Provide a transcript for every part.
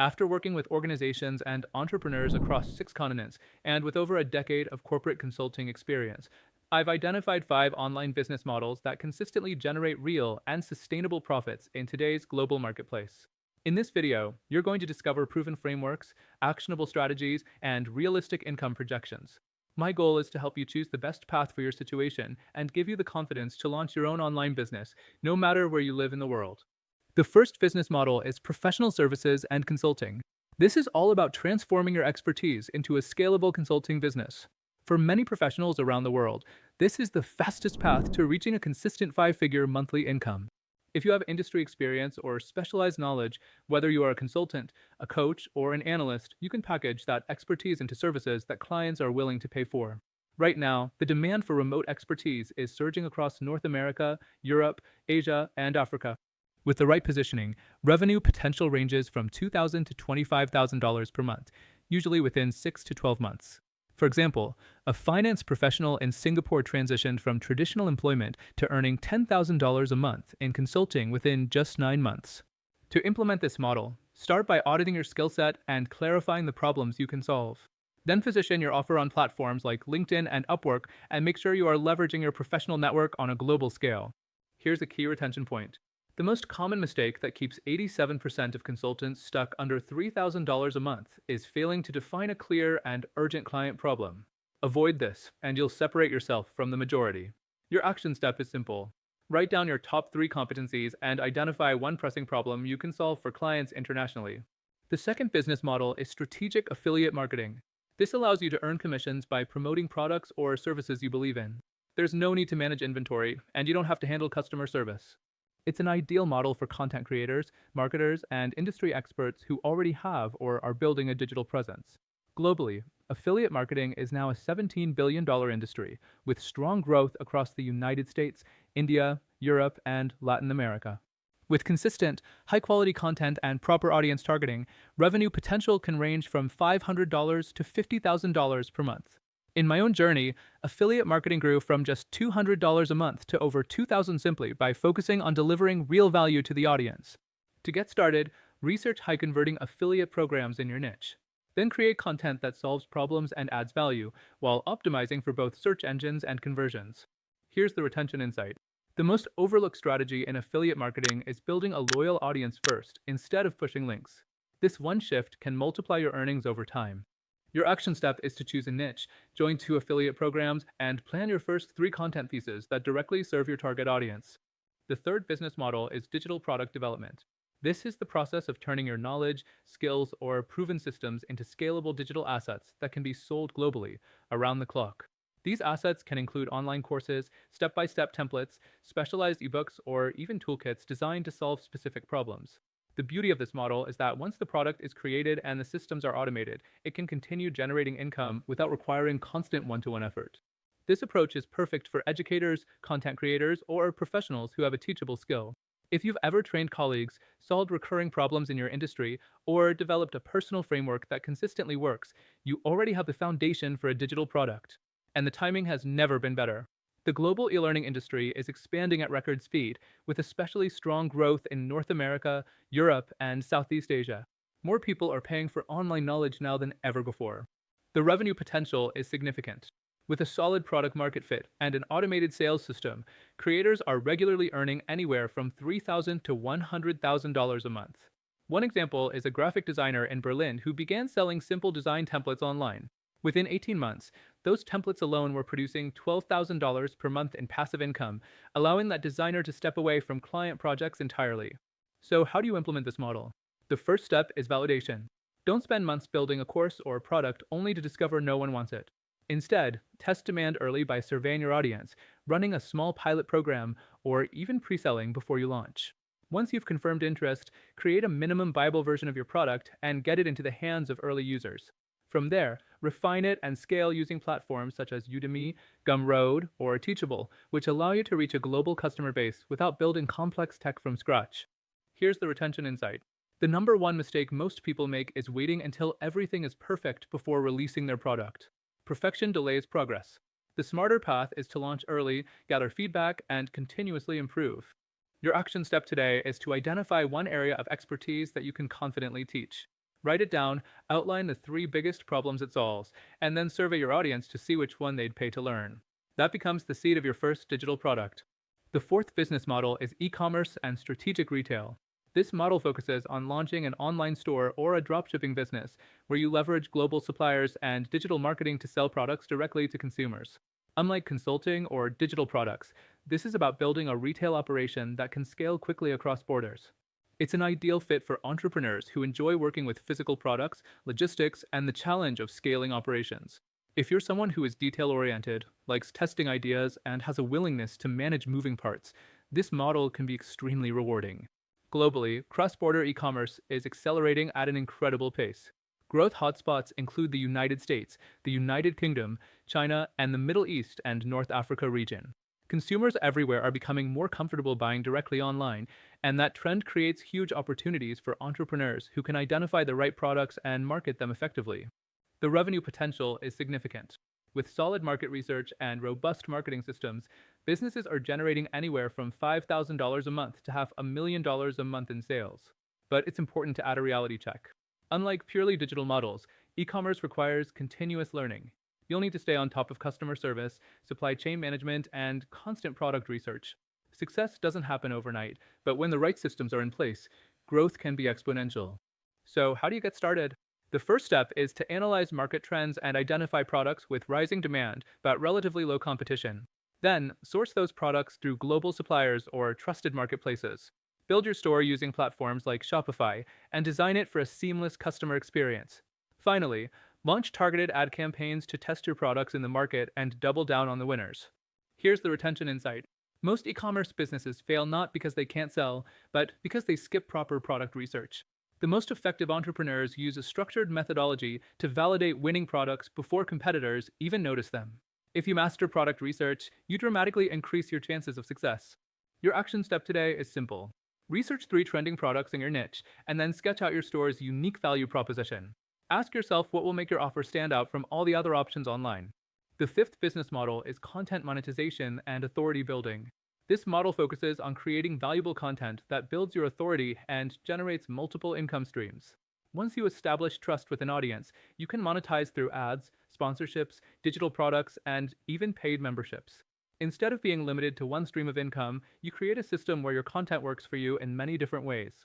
After working with organizations and entrepreneurs across 6 continents, and with over a decade of corporate consulting experience, I've identified 5 online business models that consistently generate real and sustainable profits in today's global marketplace. In this video, you're going to discover proven frameworks, actionable strategies, and realistic income projections. My goal is to help you choose the best path for your situation and give you the confidence to launch your own online business, no matter where you live in the world. The first business model is professional services and consulting. This is all about transforming your expertise into a scalable consulting business. For many professionals around the world, this is the fastest path to reaching a consistent 5-figure monthly income. If you have industry experience or specialized knowledge, whether you are a consultant, a coach, or an analyst, you can package that expertise into services that clients are willing to pay for. Right now, the demand for remote expertise is surging across North America, Europe, Asia, and Africa. With the right positioning, revenue potential ranges from $2,000 to $25,000 per month, usually within 6 to 12 months. For example, a finance professional in Singapore transitioned from traditional employment to earning $10,000 a month in consulting within just 9 months. To implement this model, start by auditing your skill set and clarifying the problems you can solve. Then position your offer on platforms like LinkedIn and Upwork and make sure you are leveraging your professional network on a global scale. Here's a key retention point. The most common mistake that keeps 87% of consultants stuck under $3,000 a month is failing to define a clear and urgent client problem. Avoid this, and you'll separate yourself from the majority. Your action step is simple. Write down your top 3 competencies and identify one pressing problem you can solve for clients internationally. The second business model is strategic affiliate marketing. This allows you to earn commissions by promoting products or services you believe in. There's no need to manage inventory, and you don't have to handle customer service. It's an ideal model for content creators, marketers, and industry experts who already have or are building a digital presence. Globally, affiliate marketing is now a $17 billion industry, with strong growth across the United States, India, Europe, and Latin America. With consistent, high-quality content and proper audience targeting, revenue potential can range from $500 to $50,000 per month. In my own journey, affiliate marketing grew from just $200 a month to over $2,000 simply by focusing on delivering real value to the audience. To get started, research high-converting affiliate programs in your niche. Then create content that solves problems and adds value, while optimizing for both search engines and conversions. Here's the retention insight. The most overlooked strategy in affiliate marketing is building a loyal audience first, instead of pushing links. This one shift can multiply your earnings over time. Your action step is to choose a niche, join 2 affiliate programs, and plan your first 3 content pieces that directly serve your target audience. The third business model is digital product development. This is the process of turning your knowledge, skills, or proven systems into scalable digital assets that can be sold globally, around the clock. These assets can include online courses, step-by-step templates, specialized ebooks, or even toolkits designed to solve specific problems. The beauty of this model is that once the product is created and the systems are automated, it can continue generating income without requiring constant one-to-one effort. This approach is perfect for educators, content creators, or professionals who have a teachable skill. If you've ever trained colleagues, solved recurring problems in your industry, or developed a personal framework that consistently works, you already have the foundation for a digital product. And the timing has never been better. The global e-learning industry is expanding at record speed, with especially strong growth in North America, Europe, and Southeast Asia. More people are paying for online knowledge now than ever before. The revenue potential is significant. With a solid product market fit and an automated sales system, creators are regularly earning anywhere from $3,000 to $100,000 a month. One example is a graphic designer in Berlin who began selling simple design templates online. Within 18 months, those templates alone were producing $12,000 per month in passive income, allowing that designer to step away from client projects entirely. So how do you implement this model? The first step is validation. Don't spend months building a course or a product only to discover no one wants it. Instead, test demand early by surveying your audience, running a small pilot program, or even pre-selling before you launch. Once you've confirmed interest, create a minimum viable version of your product and get it into the hands of early users. From there, refine it and scale using platforms such as Udemy, Gumroad, or Teachable, which allow you to reach a global customer base without building complex tech from scratch. Here's the retention insight. The number one mistake most people make is waiting until everything is perfect before releasing their product. Perfection delays progress. The smarter path is to launch early, gather feedback, and continuously improve. Your action step today is to identify one area of expertise that you can confidently teach. Write it down, outline the three biggest problems it solves, and then survey your audience to see which one they'd pay to learn. That becomes the seed of your first digital product. The fourth business model is e-commerce and strategic retail. This model focuses on launching an online store or a dropshipping business where you leverage global suppliers and digital marketing to sell products directly to consumers. Unlike consulting or digital products, this is about building a retail operation that can scale quickly across borders. It's an ideal fit for entrepreneurs who enjoy working with physical products, logistics, and the challenge of scaling operations. If you're someone who is detail oriented, likes testing ideas, and has a willingness to manage moving parts, this model can be extremely rewarding. Globally, cross border e commerce is accelerating at an incredible pace. Growth hotspots include the United States, the United Kingdom, China, and the Middle East and North Africa region. Consumers everywhere are becoming more comfortable buying directly online, and that trend creates huge opportunities for entrepreneurs who can identify the right products and market them effectively. The revenue potential is significant. With solid market research and robust marketing systems, businesses are generating anywhere from $5,000 a month to $500,000 a month in sales. But it's important to add a reality check. Unlike purely digital models, e-commerce requires continuous learning. You'll need to stay on top of customer service, supply chain management, and constant product research. Success doesn't happen overnight, but when the right systems are in place, growth can be exponential. So, how do you get started? The first step is to analyze market trends and identify products with rising demand but relatively low competition. Then, source those products through global suppliers or trusted marketplaces. Build your store using platforms like Shopify and design it for a seamless customer experience. Finally, launch targeted ad campaigns to test your products in the market and double down on the winners. Here's the retention insight. Most e-commerce businesses fail not because they can't sell, but because they skip proper product research. The most effective entrepreneurs use a structured methodology to validate winning products before competitors even notice them. If you master product research, you dramatically increase your chances of success. Your action step today is simple. Research 3 trending products in your niche, and then sketch out your store's unique value proposition. Ask yourself what will make your offer stand out from all the other options online. The fifth business model is content monetization and authority building. This model focuses on creating valuable content that builds your authority and generates multiple income streams. Once you establish trust with an audience, you can monetize through ads, sponsorships, digital products, and even paid memberships. Instead of being limited to one stream of income, you create a system where your content works for you in many different ways.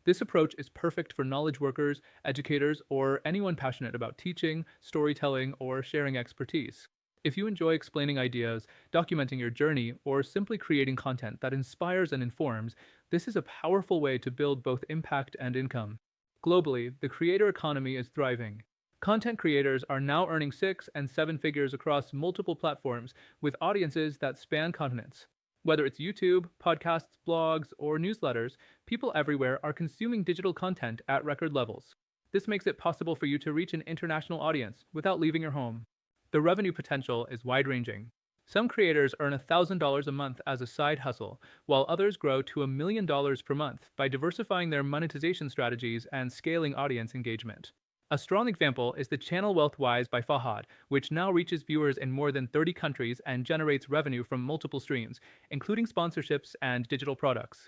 This approach is perfect for knowledge workers, educators, or anyone passionate about teaching, storytelling, or sharing expertise. If you enjoy explaining ideas, documenting your journey, or simply creating content that inspires and informs, this is a powerful way to build both impact and income. Globally, the creator economy is thriving. Content creators are now earning 6 and 7 figures across multiple platforms with audiences that span continents. Whether it's YouTube, podcasts, blogs, or newsletters, people everywhere are consuming digital content at record levels. This makes it possible for you to reach an international audience without leaving your home. The revenue potential is wide-ranging. Some creators earn $1,000 a month as a side hustle, while others grow to $1 million per month by diversifying their monetization strategies and scaling audience engagement. A strong example is the channel Wealthwise by Fahad, which now reaches viewers in more than 30 countries and generates revenue from multiple streams, including sponsorships and digital products.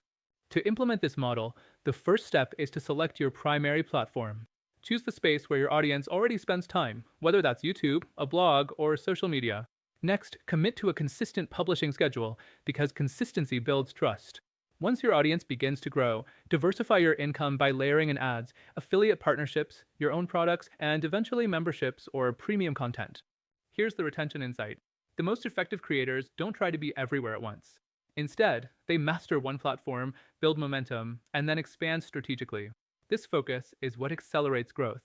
To implement this model, the first step is to select your primary platform. Choose the space where your audience already spends time, whether that's YouTube, a blog, or social media. Next, commit to a consistent publishing schedule, because consistency builds trust. Once your audience begins to grow, diversify your income by layering in ads, affiliate partnerships, your own products, and eventually memberships or premium content. Here's the retention insight. The most effective creators don't try to be everywhere at once. Instead, they master one platform, build momentum, and then expand strategically. This focus is what accelerates growth.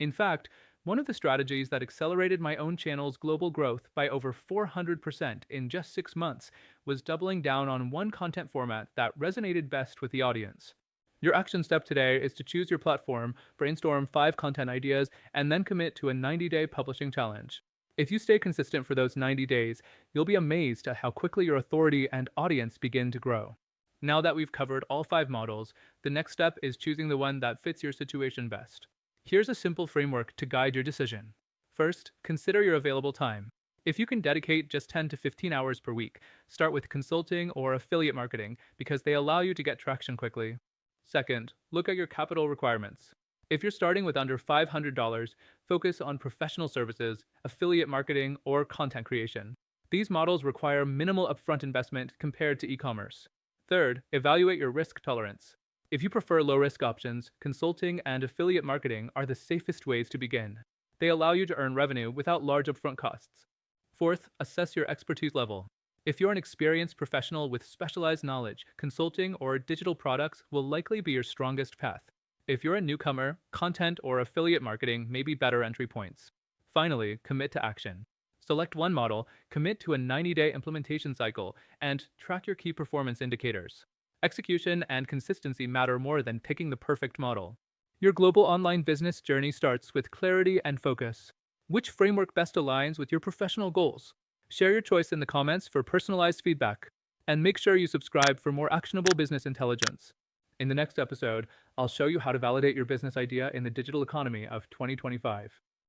In fact, one of the strategies that accelerated my own channel's global growth by over 400% in just 6 months was doubling down on one content format that resonated best with the audience. Your action step today is to choose your platform, brainstorm 5 content ideas, and then commit to a 90-day publishing challenge. If you stay consistent for those 90 days, you'll be amazed at how quickly your authority and audience begin to grow. Now that we've covered all 5 models, the next step is choosing the one that fits your situation best. Here's a simple framework to guide your decision. First, consider your available time. If you can dedicate just 10 to 15 hours per week, start with consulting or affiliate marketing because they allow you to get traction quickly. Second, look at your capital requirements. If you're starting with under $500, focus on professional services, affiliate marketing, or content creation. These models require minimal upfront investment compared to e-commerce. Third, evaluate your risk tolerance. If you prefer low-risk options, consulting and affiliate marketing are the safest ways to begin. They allow you to earn revenue without large upfront costs. Fourth, assess your expertise level. If you're an experienced professional with specialized knowledge, consulting or digital products will likely be your strongest path. If you're a newcomer, content or affiliate marketing may be better entry points. Finally, commit to action. Select one model, commit to a 90-day implementation cycle, and track your key performance indicators. Execution and consistency matter more than picking the perfect model. Your global online business journey starts with clarity and focus. Which framework best aligns with your professional goals? Share your choice in the comments for personalized feedback. And make sure you subscribe for more actionable business intelligence. In the next episode, I'll show you how to validate your business idea in the digital economy of 2025.